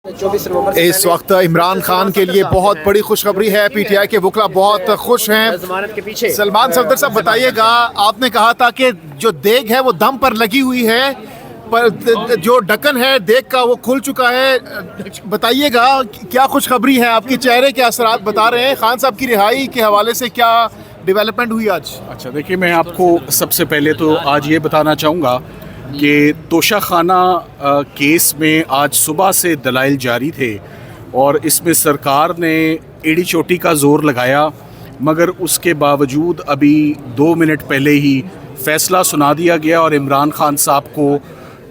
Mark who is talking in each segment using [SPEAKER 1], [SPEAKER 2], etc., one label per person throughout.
[SPEAKER 1] इस वक्त इमरान खान के लिए बहुत बड़ी खुशखबरी है। पीटीआई के वकला बहुत खुश हैं।
[SPEAKER 2] जमानत के पीछे
[SPEAKER 1] सलमान सफदर साहब बताइएगा, आपने कहा था कि जो देग है वो दम पर लगी हुई है, पर जो ढक्कन है देग का वो खुल चुका है। बताइएगा क्या खुशखबरी है, आपके चेहरे के असरात बता रहे हैं। खान साहब की रिहाई के हवाले से क्या डेवलपमेंट हुई आज?
[SPEAKER 3] अच्छा देखिए, मैं आपको सबसे पहले तो आज ये बताना चाहूँगा कि तोशाखाना केस में आज सुबह से दलाइल जारी थे और इसमें सरकार ने एड़ी चोटी का ज़ोर लगाया, मगर उसके बावजूद अभी 2 मिनट पहले ही फ़ैसला सुना दिया गया और इमरान खान साहब को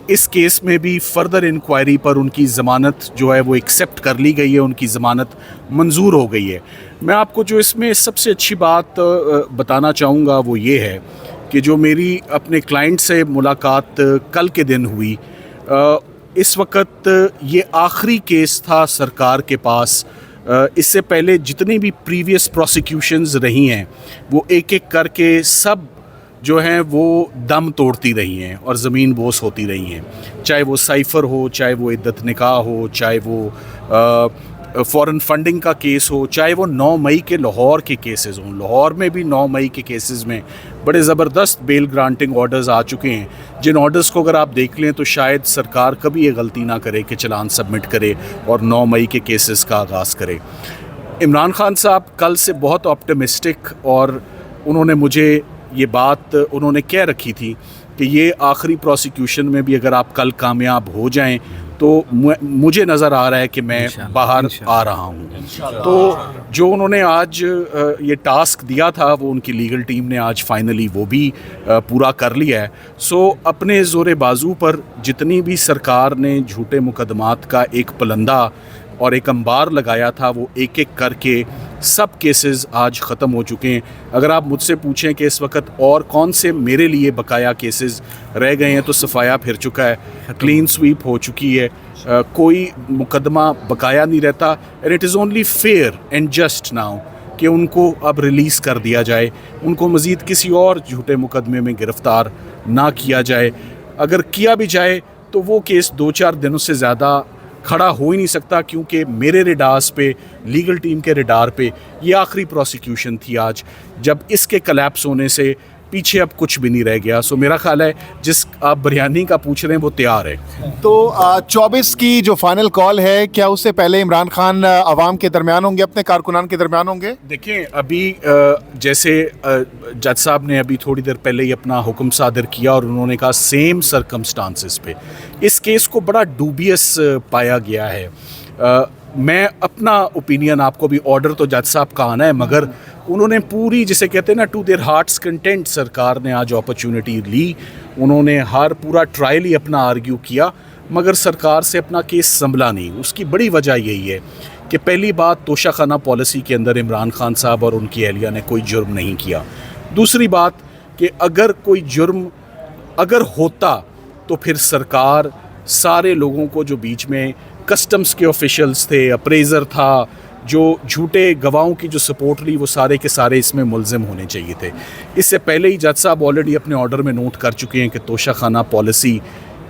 [SPEAKER 3] इस केस में भी फ़र्दर इंक्वायरी पर उनकी ज़मानत जो है वो एक्सेप्ट कर ली गई है, उनकी ज़मानत मंजूर हो गई है। मैं आपको जो इसमें सबसे अच्छी बात बताना चाहूँगा वो ये है कि जो मेरी अपने क्लाइंट से मुलाकात कल के दिन हुई, इस वक्त ये आखिरी केस था सरकार के पास। इससे पहले जितनी भी प्रीवियस प्रोसिक्यूशंस रही हैं वो एक एक करके सब जो हैं वो दम तोड़ती रही हैं और ज़मीन बोस होती रही हैं। चाहे वो साइफ़र हो, चाहे वो इद्दत निकाह हो, चाहे वो फ़ॉरेन फंडिंग का केस हो, चाहे वो 9 मई के लाहौर के केसेस हों। लाहौर में भी 9 मई के केसेस में बड़े ज़बरदस्त बेल ग्रांटिंग ऑर्डर्स आ चुके हैं, जिन ऑर्डर्स को अगर आप देख लें तो शायद सरकार कभी ये गलती ना करे कि चलान सबमिट करे और 9 मई के केसेस का आगाज़ करे। इमरान खान साहब कल से बहुत ऑप्टिमिस्टिक, और उन्होंने मुझे ये बात उन्होंने कह रखी थी कि ये आखिरी प्रोसिक्यूशन में भी अगर आप कल कामयाब हो जाएं तो मुझे नज़र आ रहा है कि मैं बाहर आ रहा हूँ। तो जो उन्होंने आज ये टास्क दिया था वो उनकी लीगल टीम ने आज फाइनली वो भी पूरा कर लिया है। सो अपने ज़ोरे बाजू पर जितनी भी सरकार ने झूठे मुकदमात का एक पलंदा और एक अंबार लगाया था वो एक एक करके सब केसेस आज ख़त्म हो चुके हैं। अगर आप मुझसे पूछें कि इस वक्त और कौन से मेरे लिए बकाया केसेस रह गए हैं तो सफाया फिर चुका है, क्लीन स्वीप हो चुकी है, कोई मुकदमा बकाया नहीं रहता। And it is only fair and just now कि उनको अब रिलीज़ कर दिया जाए, उनको मज़ीद किसी और झूठे मुकदमे में गिरफ़्तार ना किया जाए। अगर किया भी जाए तो वो केस 2-4 दिनों से ज़्यादा खड़ा हो ही नहीं सकता, क्योंकि मेरे रेडार्स पे, लीगल टीम के रेडार पे ये आखिरी प्रोसिक्यूशन थी आज, जब इसके कलैप्स होने से पीछे अब कुछ भी नहीं रह गया। सो मेरा ख्याल है जिस आप बिरयानी का पूछ रहे हैं वो तैयार है।
[SPEAKER 1] तो 24 की जो फाइनल कॉल है, क्या उससे पहले इमरान खान अवाम के दरमियान होंगे, अपने कारकुनान के दरमियान होंगे?
[SPEAKER 3] देखिए, अभी जैसे जज साहब ने अभी थोड़ी देर पहले ही अपना हुक्म सादर किया और उन्होंने कहा सेम सर्कमस्टांसिस पे इस केस को बड़ा डूबियस पाया गया है। मैं अपना ओपिनियन आपको भी, ऑर्डर तो जज साहब का आना है, मगर उन्होंने पूरी, जिसे कहते हैं ना, टू देयर हार्ट्स कंटेंट सरकार ने आज अपॉर्चुनिटी ली। उन्होंने हर पूरा ट्रायल ही अपना आर्ग्यू किया, मगर सरकार से अपना केस संभला नहीं। उसकी बड़ी वजह यही है कि पहली बात, तोशाखाना पॉलिसी के अंदर इमरान खान साहब और उनकी अहलिया ने कोई जुर्म नहीं किया। दूसरी बात कि अगर कोई जुर्म अगर होता तो फिर सरकार सारे लोगों को, जो बीच में कस्टम्स के ऑफिशियल्स थे, अप्रेजर था, जो झूठे गवाहों की जो सपोर्ट ली, वो सारे के सारे इसमें मुलजिम होने चाहिए थे। इससे पहले ही जज साहब ऑलरेडी अपने ऑर्डर में नोट कर चुके हैं कि तोशाखाना पॉलिसी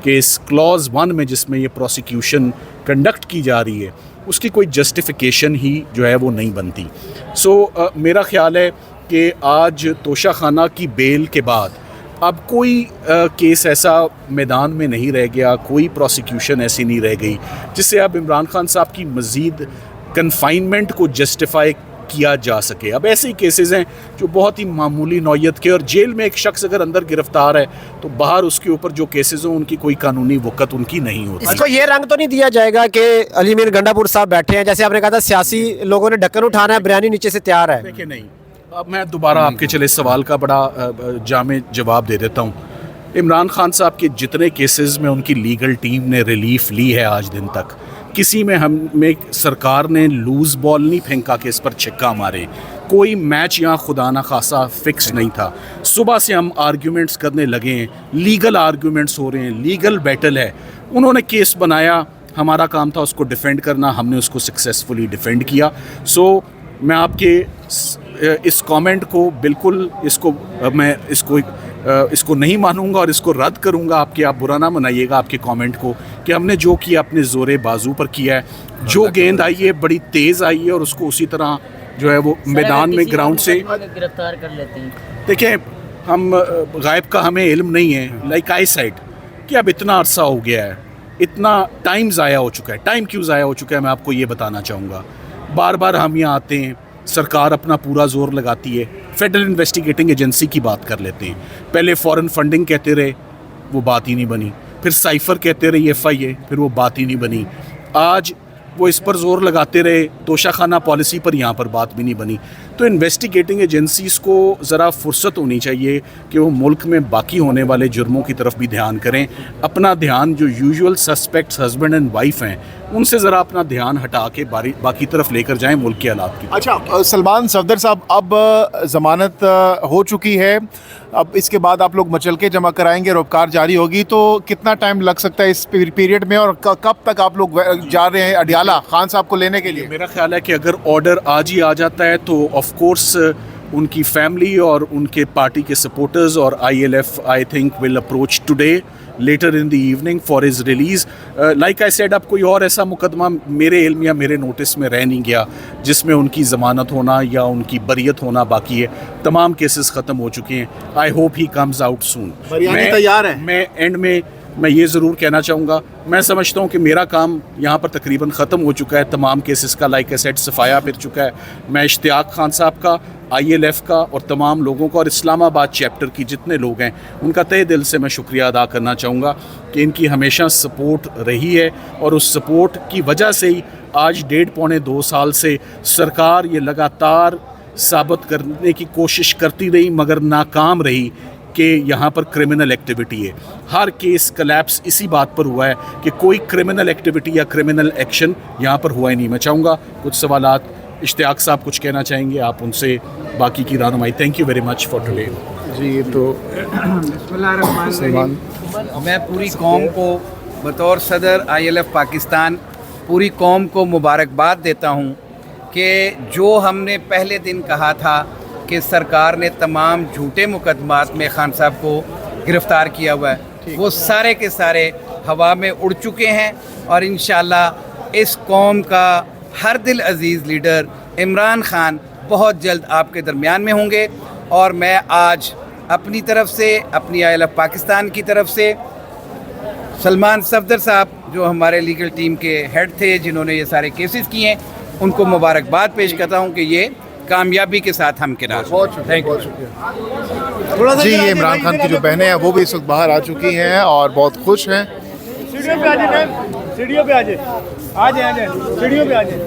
[SPEAKER 3] के इस क्लॉज 1 में, जिसमें ये प्रोसिक्यूशन कंडक्ट की जा रही है, उसकी कोई जस्टिफिकेशन ही जो है वो नहीं बनती। सो मेरा ख्याल है कि आज तोशाखाना की बेल के बाद अब कोई केस ऐसा मैदान में नहीं रह गया, कोई प्रोसिक्यूशन ऐसी नहीं रह गई जिससे अब इमरान खान साहब की मज़ीद कन्फाइनमेंट को जस्टिफाई किया जा सके। अब ऐसे ही केसेस हैं जो बहुत ही मामूली नौयत के, और जेल में एक शख्स अगर अंदर गिरफ्तार है तो बाहर उसके ऊपर जो केसेस हों उनकी कोई कानूनी वक़्त उनकी नहीं होती।
[SPEAKER 2] इसको ये रंग तो नहीं दिया जाएगा कि अली मीर गंडापुर साहब बैठे हैं, जैसे आपने कहा था सियासी लोगों ने ढक्कन उठाना है, बिरयानी नीचे से तैयार है?
[SPEAKER 3] देखिए, नहीं, अब मैं दोबारा आपके चले सवाल का बड़ा जामे जवाब दे देता हूँ। इमरान खान साहब के जितने केसेस में उनकी लीगल टीम ने रिलीफ ली है आज दिन तक, किसी में हमें सरकार ने लूज़ बॉल नहीं फेंका कि इस पर छिक्का मारे। कोई मैच यहाँ खुदा ना खासा फिक्स नहीं था। सुबह से हम आर्ग्यूमेंट्स करने लगे हैं, लीगल आर्ग्यूमेंट्स हो रहे हैं, लीगल बैटल है। उन्होंने केस बनाया, हमारा काम था उसको डिफेंड करना, हमने उसको सक्सेसफुली डिफेंड किया। सो मैं आपके इस कमेंट को बिल्कुल, इसको मैं इसको इसको नहीं मानूंगा और इसको रद्द करूंगा। आप बुरा ना मनाइएगा आपके कमेंट को, कि हमने जो किया अपने ज़ोरे बाजू पर किया है। जो गेंद आई है बड़ी तेज़ आई है और उसको उसी तरह जो है वो मैदान में ग्राउंड से
[SPEAKER 4] गिरफ्तार कर लेते हैं।
[SPEAKER 3] देखें, हम गायब का हमें इल्म नहीं है, लाइक आई साइड, कि अब इतना अरसा हो गया है, इतना टाइम ज़ाया हो चुका है। टाइम क्यों ज़ाया हो चुका है मैं आपको ये बताना चाहूँगा। बार बार हम यहाँ आते हैं, सरकार अपना पूरा जोर लगाती है, फेडरल इन्वेस्टिगेटिंग एजेंसी की बात कर लेते हैं। पहले फॉरेन फंडिंग कहते रहे, वो बात ही नहीं बनी। फिर साइफर कहते रहे FIA, फिर वो बात ही नहीं बनी। आज वो इस पर जोर लगाते रहे, तोशाखाना पॉलिसी पर, यहाँ पर बात भी नहीं बनी। तो इन्वेस्टिगेटिंग एजेंसीज़ को ज़रा फुर्सत होनी चाहिए कि वो मुल्क में बाकी होने वाले जुर्मों की तरफ भी ध्यान करें। अपना ध्यान जो usual suspects husband and wife हैं उनसे ज़रा अपना ध्यान हटा के बाकी तरफ लेकर जाएं मुल्क के हालात की।
[SPEAKER 1] अच्छा सलमान सफदर साहब, अब ज़मानत हो चुकी है, अब इसके बाद आप लोग मचल के जमा कराएंगे, रोबकार जारी होगी, तो कितना टाइम लग सकता है इस पीरियड में, और कब तक आप लोग जा रहे हैं अडियाला खान साहब को लेने के लिए?
[SPEAKER 3] मेरा ख्याल है कि अगर ऑर्डर आज ही आ जाता है तो ऑफ कोर्स उनकी फैमिली और उनके पार्टी के सपोर्टर्स और ILF I think will approach today later in the evening for his release. Like I said, अब कोई और ऐसा मुकदमा मेरे इल्म या मेरे नोटिस में रह नहीं गया जिसमें उनकी ज़मानत होना या उनकी बरियत होना बाकी है। तमाम केसेस ख़त्म हो चुके हैं। I hope he comes out soon.
[SPEAKER 1] तैयार है।
[SPEAKER 3] मैं एंड में मैं ये ज़रूर कहना चाहूँगा, मैं समझता हूँ कि मेरा काम यहाँ पर तकरीबन ख़त्म हो चुका है। तमाम केसेस का लाइक सेट सफाया फिर चुका है। मैं इश्तियाक खान साहब का, ILF का और तमाम लोगों का और इस्लामाबाद चैप्टर की जितने लोग हैं उनका तहे दिल से मैं शुक्रिया अदा करना चाहूँगा कि इनकी हमेशा सपोर्ट रही है, और उस सपोर्ट की वजह से ही आज 1.5-2 साल से सरकार ये लगातार साबित करने की कोशिश करती रही मगर नाकाम रही कि यहाँ पर क्रिमिनल एक्टिविटी है। हर केस कलैप्स इसी बात पर हुआ है कि कोई क्रिमिनल एक्टिविटी या क्रिमिनल एक्शन यहाँ पर हुआ ही नहीं। मैं चाहूँगा कुछ सवालात इश्तियाक साहब कुछ कहना चाहेंगे, आप उनसे बाकी की रहनुमाई। Thank you very much for today.
[SPEAKER 1] जी, तो
[SPEAKER 5] मैं पूरी कौम को बतौर सदर ILF पाकिस्तान पूरी कौम को मुबारकबाद देता हूँ कि जो हमने पहले दिन कहा था कि सरकार ने तमाम झूठे मुकदमात में खान साहब को गिरफ़्तार किया हुआ है, वो सारे के सारे हवा में उड़ चुके हैं। और इंशाअल्लाह इस कौम का हर दिल अजीज़ लीडर इमरान खान बहुत जल्द आपके दरमियान में होंगे। और मैं आज अपनी तरफ से, अपनी ILF पाकिस्तान की तरफ से सलमान सफदर साहब जो हमारे लीगल टीम के हेड थे, जिन्होंने ये सारे केसेस किए हैं, उनको मुबारकबाद पेश करता हूँ कि ये कामयाबी के साथ हम किनार। Thank you.
[SPEAKER 1] जी, ये इमरान खान की जो बहनें हैं वो भी इस वक्त बाहर आ चुकी हैं और बहुत खुश हैं।
[SPEAKER 6] सीढ़ियों पे आ जाए, सीढ़ियों पे आ जाए, आ जाए, सीढ़ियों पे आ जाए।